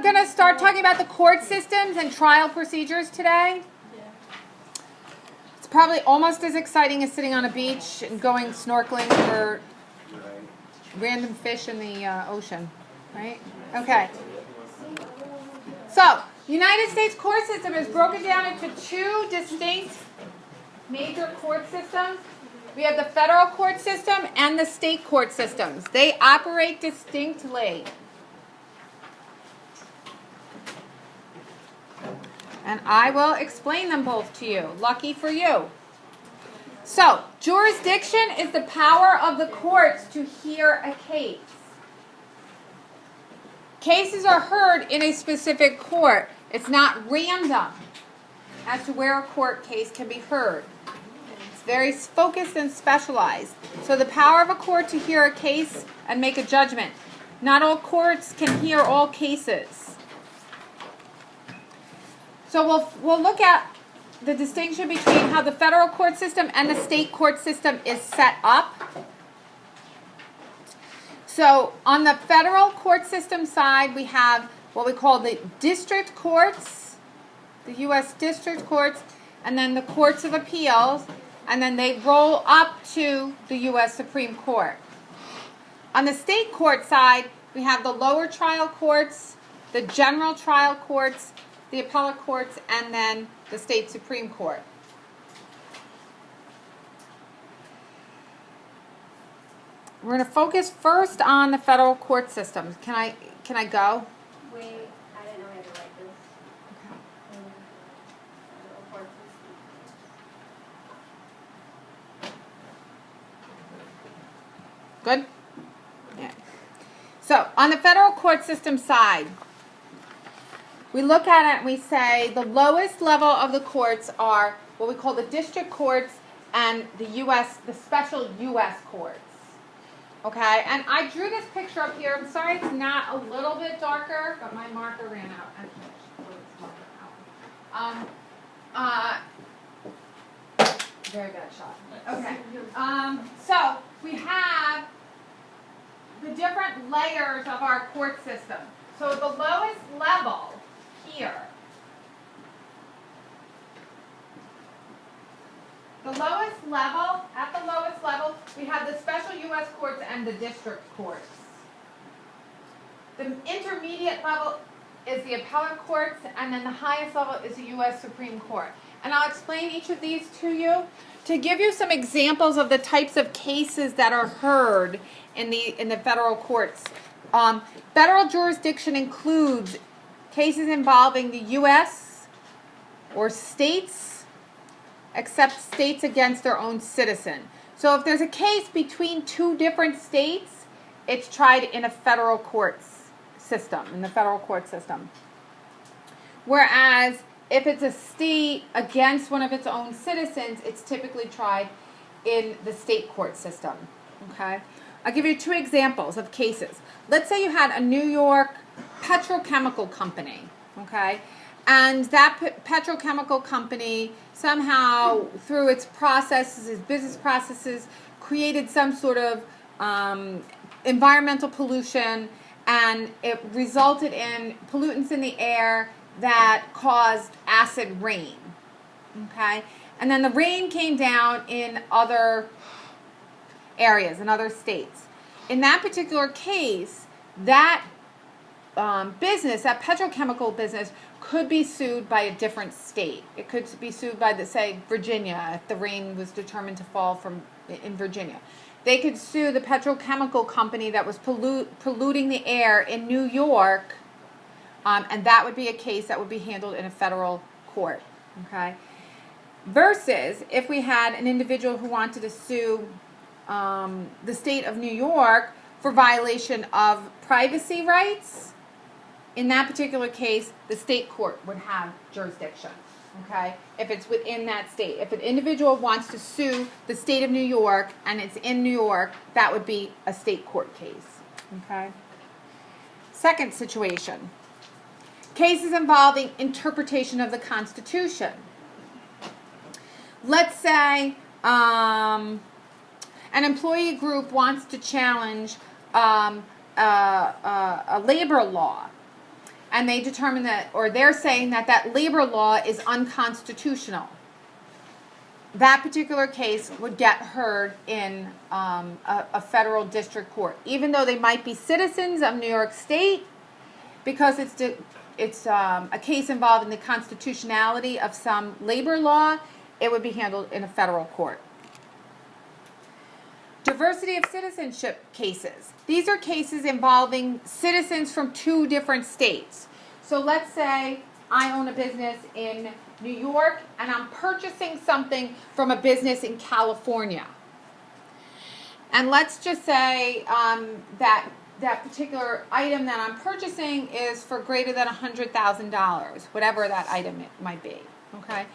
going to start talking about the court systems and trial procedures today. It's probably almost as exciting as sitting on a beach and going snorkeling for random fish in the ocean, right? Okay. So, the United States court system is broken down into two distinct major court systems. We have the federal court system and the state court systems. They operate distinctly. And I will explain them both to you. Lucky for you. So, jurisdiction is the power of the courts to hear a case. Cases are heard in a specific court. It's not random as to where a court case can be heard. It's very focused and specialized. So the power of a court to hear a case and make a judgment. Not all courts can hear all cases. So we'll look at the distinction between how the federal court system and the state court system is set up. So on the federal court system side, we have what we call the district courts, the U.S. district courts, and then the courts of appeals, and then they roll up to the U.S. Supreme Court. On the state court side, we have the lower trial courts, the general trial courts, the appellate courts, and then the state Supreme Court. We're going to focus first on the federal court system. Can I go? Wait, I didn't know I had to write this. Federal court Good? system. Yeah. So, on the federal court system side, we look at it and we say the lowest level of the courts are what we call the district courts and the special U.S. courts. Okay, and I drew this picture up here. I'm sorry it's not a little bit darker, but my marker ran out. Very bad shot. Okay, so we have the different layers of our court system. So the lowest level here, at the lowest level, we have the special U.S. courts and the district courts. The intermediate level is the appellate courts, and then the highest level is the U.S. Supreme Court. And I'll explain each of these to you to give you some examples of the types of cases that are heard in the federal courts. Federal jurisdiction includes cases involving the U.S. or states, except states against their own citizen. So if there's a case between two different states, it's tried in a federal courts system, in the federal court system. Whereas if it's a state against one of its own citizens, it's typically tried in the state court system. Okay? I'll give you two examples of cases. Let's say you had a New York petrochemical company, okay? And that petrochemical company somehow, through its processes, its business processes, created some sort of environmental pollution, and it resulted in pollutants in the air that caused acid rain. Okay? And then the rain came down in other areas, in other states. In that particular case, that business, that petrochemical business, could be sued by a different state. It could be sued by, say, Virginia, if the rain was determined to fall in Virginia. They could sue the petrochemical company that was polluting the air in New York, and that would be a case that would be handled in a federal court. Okay? Versus if we had an individual who wanted to sue the state of New York for violation of privacy rights. In that particular case, the state court would have jurisdiction, okay, if it's within that state. If an individual wants to sue the state of New York and it's in New York, that would be a state court case, okay? Second situation, cases involving interpretation of the Constitution. Let's say an employee group wants to challenge a labor law. and they determine that, or they're saying that that labor law is unconstitutional, that particular case would get heard in a federal district court, even though they might be citizens of New York State, because it's a case involving the constitutionality of some labor law. It would be handled in a federal court. Diversity of citizenship cases. These are cases involving citizens from two different states. So let's say I own a business in New York and I'm purchasing something from a business in California. And let's just say that particular item that I'm purchasing is for greater than $100,000, whatever that item might be. Okay?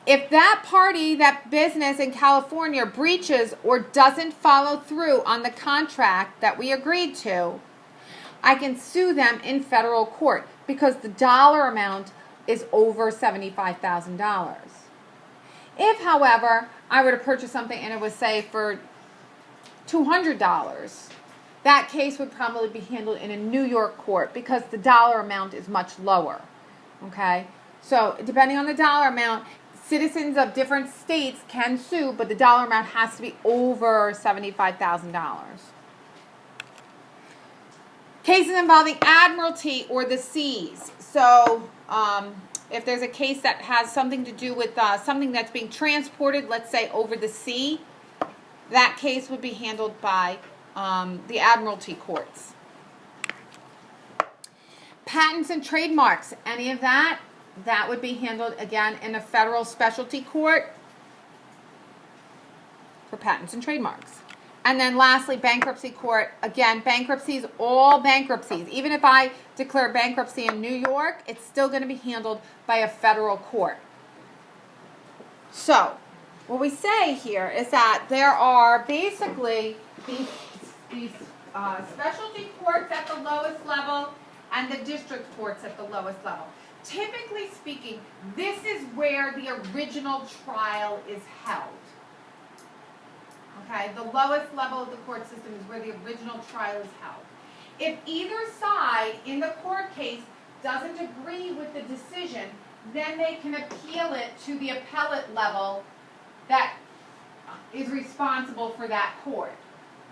If that party, that business in California, breaches or doesn't follow through on the contract that we agreed to, I can sue them in federal court because the dollar amount is over $75,000. If, however, I were to purchase something and it was, say, for $200, that case would probably be handled in a New York court because the dollar amount is much lower. Okay? So, depending on the dollar amount, citizens of different states can sue, but the dollar amount has to be over $75,000. Cases involving Admiralty or the seas. So, if there's a case that has something to do with something that's being transported, let's say over the sea, that case would be handled by the Admiralty courts. Patents and trademarks, any of that, that would be handled again in a federal specialty court for patents and trademarks. And then lastly, bankruptcy court. Again, bankruptcies, all bankruptcies. Even if I declare bankruptcy in New York, it's still going to be handled by a federal court. So, what we say here is that there are basically these specialty courts at the lowest level and the district courts at the lowest level. Typically speaking, this is where the original trial is held. Okay, the lowest level of the court system is where the original trial is held. If either side in the court case doesn't agree with the decision, then they can appeal it to the appellate level that is responsible for that court.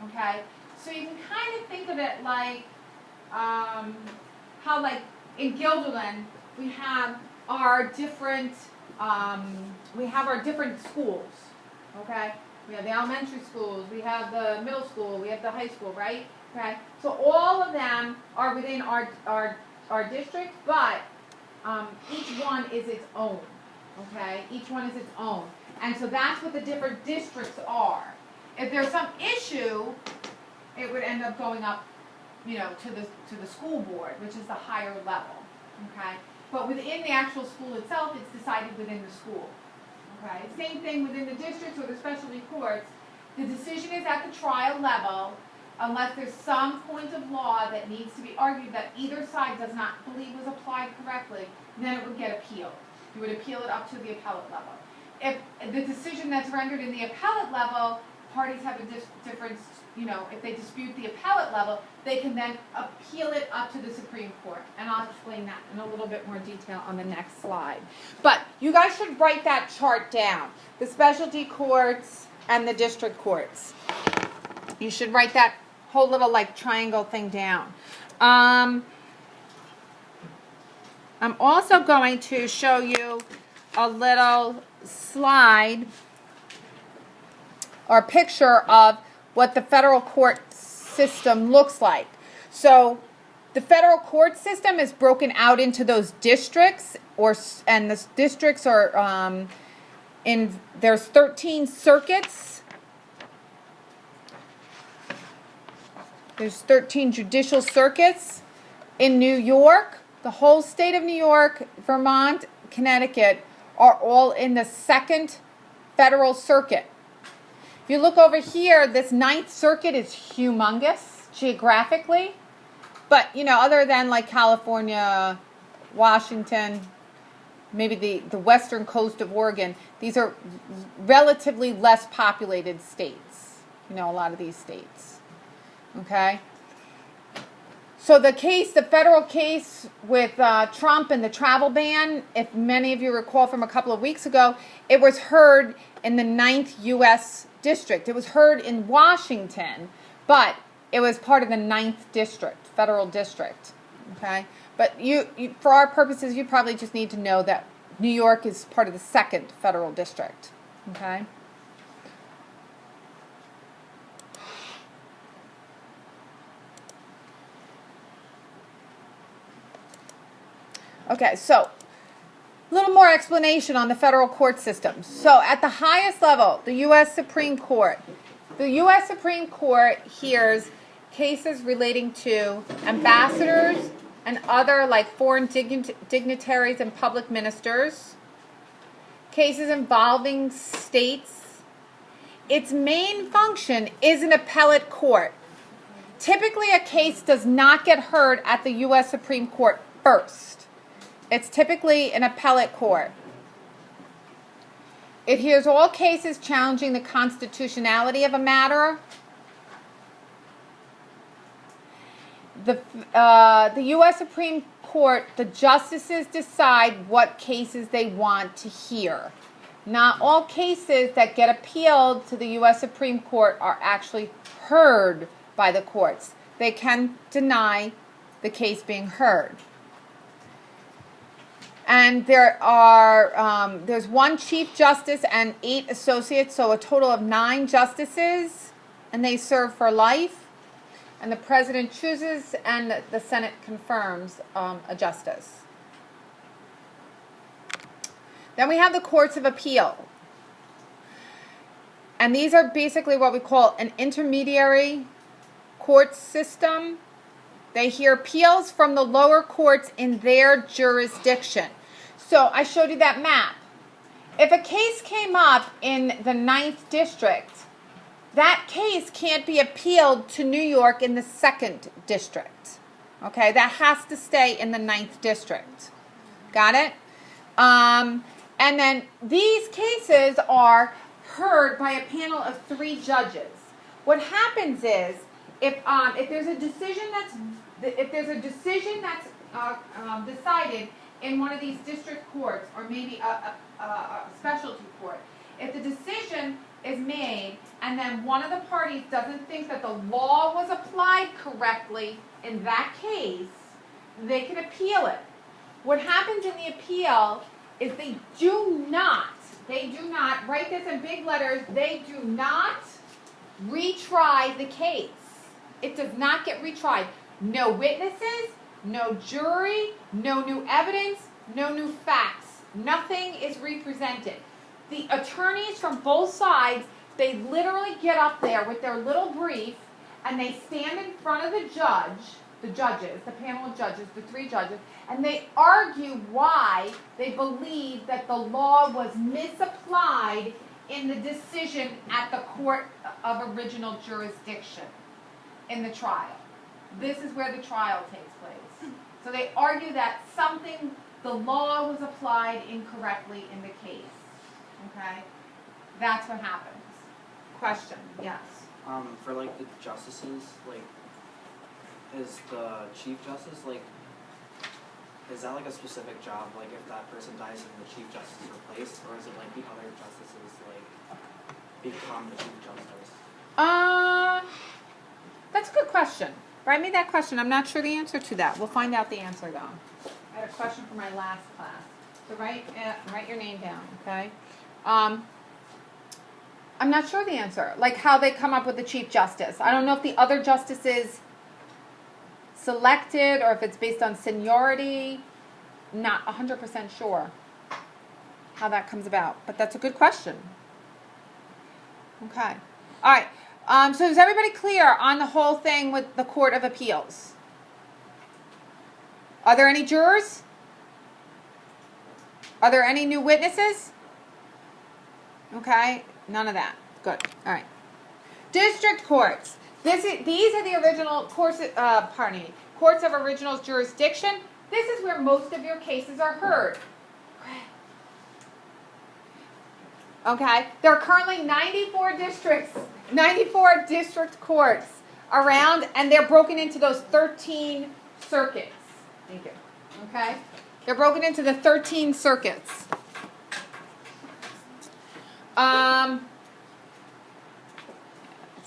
Okay, so you can kind of think of it like how, like in Guilderland, we have our different schools. Okay. We have the elementary schools, we have the middle school, we have the high school, right? Okay. So all of them are within our district, but each one is its own. Okay. Each one is its own, and so that's what the different districts are. If there's some issue, it would end up going up, to the school board, which is the higher level. Okay. But within the actual school itself, it's decided within the school. Okay. Same thing within the districts or the specialty courts. The decision is at the trial level unless there's some point of law that needs to be argued that either side does not believe was applied correctly, then it would get appealed. You would appeal it up to the appellate level. If the decision that's rendered in the appellate level, parties have a difference, if they dispute the appellate level, they can then appeal it up to the Supreme Court. And I'll explain that in a little bit more detail on the next slide. But you guys should write that chart down. The specialty courts and the district courts. You should write that whole little triangle thing down. I'm also going to show you a little slide or picture of what the federal court system looks like. So the federal court system is broken out into those districts, and the districts are there's 13 circuits. There's 13 judicial circuits in New York. The whole state of New York, Vermont, Connecticut are all in the second federal circuit. If you look over here, this 9th Circuit is humongous geographically. But, other than California, Washington, maybe the western coast of Oregon, these are relatively less populated states. A lot of these states. Okay? So the federal case with Trump and the travel ban, if many of you recall from a couple of weeks ago, it was heard in the 9th U.S. District. It was heard in Washington, but it was part of the 9th District, federal district. Okay? But you, for our purposes, you probably just need to know that New York is part of the 2nd federal district. Okay? Okay, so a little more explanation on the federal court system. So at the highest level, the U.S. Supreme Court. The U.S. Supreme Court hears cases relating to ambassadors and other like foreign dignitaries and public ministers, cases involving states. Its main function is an appellate court. Typically, a case does not get heard at the U.S. Supreme Court first. It's typically an appellate court. It hears all cases challenging the constitutionality of a matter. The U.S. Supreme Court, the justices decide what cases they want to hear. Not all cases that get appealed to the U.S. Supreme Court are actually heard by the courts. They can deny the case being heard. And there's one Chief Justice and 8 associates, so a total of 9 justices, and they serve for life. And the President chooses and the Senate confirms a justice. Then we have the Courts of Appeal. And these are basically what we call an intermediary court system. They hear appeals from the lower courts in their jurisdiction. So I showed you that map. If a case came up in the 9th District, that case can't be appealed to New York in the 2nd District. Okay, that has to stay in the 9th District. Got it? And then these cases are heard by a panel of 3 judges. What happens is, if there's a decision that's decided in one of these district courts, or maybe a specialty court, if the decision is made and then one of the parties doesn't think that the law was applied correctly in that case, they can appeal it. What happens in the appeal is they do not, write this in big letters, they do not retry the case. It does not get retried. No witnesses, no jury, no new evidence, no new facts. Nothing is represented. The attorneys from both sides, they literally get up there with their little brief and they stand in front of the judges, the panel of judges, the 3 judges, and they argue why they believe that the law was misapplied in the decision at the court of original jurisdiction in the trial. This is where the trial takes place. So they argue that the law was applied incorrectly in the case. Okay? That's what happens. Question, yes. For like the justices, like, is the Chief Justice, like, is that like a specific job? Like, if that person dies and the Chief Justice is replaced, or is it like the other justices, like, become the Chief Justice? That's a good question. Write me that question. I'm not sure the answer to that. We'll find out the answer, though. I had a question for my last class. So write your name down, okay? I'm not sure the answer. Like how they come up with the Chief Justice. I don't know if the other justices selected or if it's based on seniority. Not 100% sure how that comes about. But that's a good question. Okay. All right. So is everybody clear on the whole thing with the Court of Appeals? Are there any jurors? Are there any new witnesses? Okay, none of that. Good. All right. District courts. These are the original courts of original jurisdiction. This is where most of your cases are heard. Okay, there are currently 94 district courts around, and they're broken into those 13 circuits. Thank you. Okay? They're broken into the 13 circuits. That's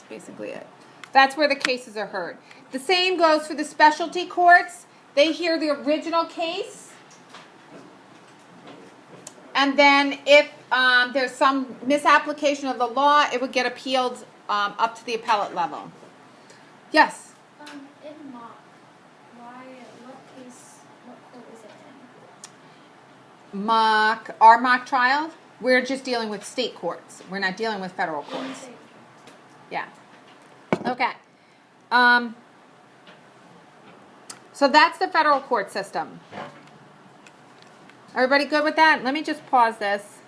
basically it. That's where the cases are heard. The same goes for the specialty courts. They hear the original case. And then if there's some misapplication of the law, it would get appealed up to the appellate level. Yes? In mock, what court is it in? Our mock trial, we're just dealing with state courts. We're not dealing with federal courts. Yeah. Okay. So that's the federal court system. Everybody good with that? Let me just pause this.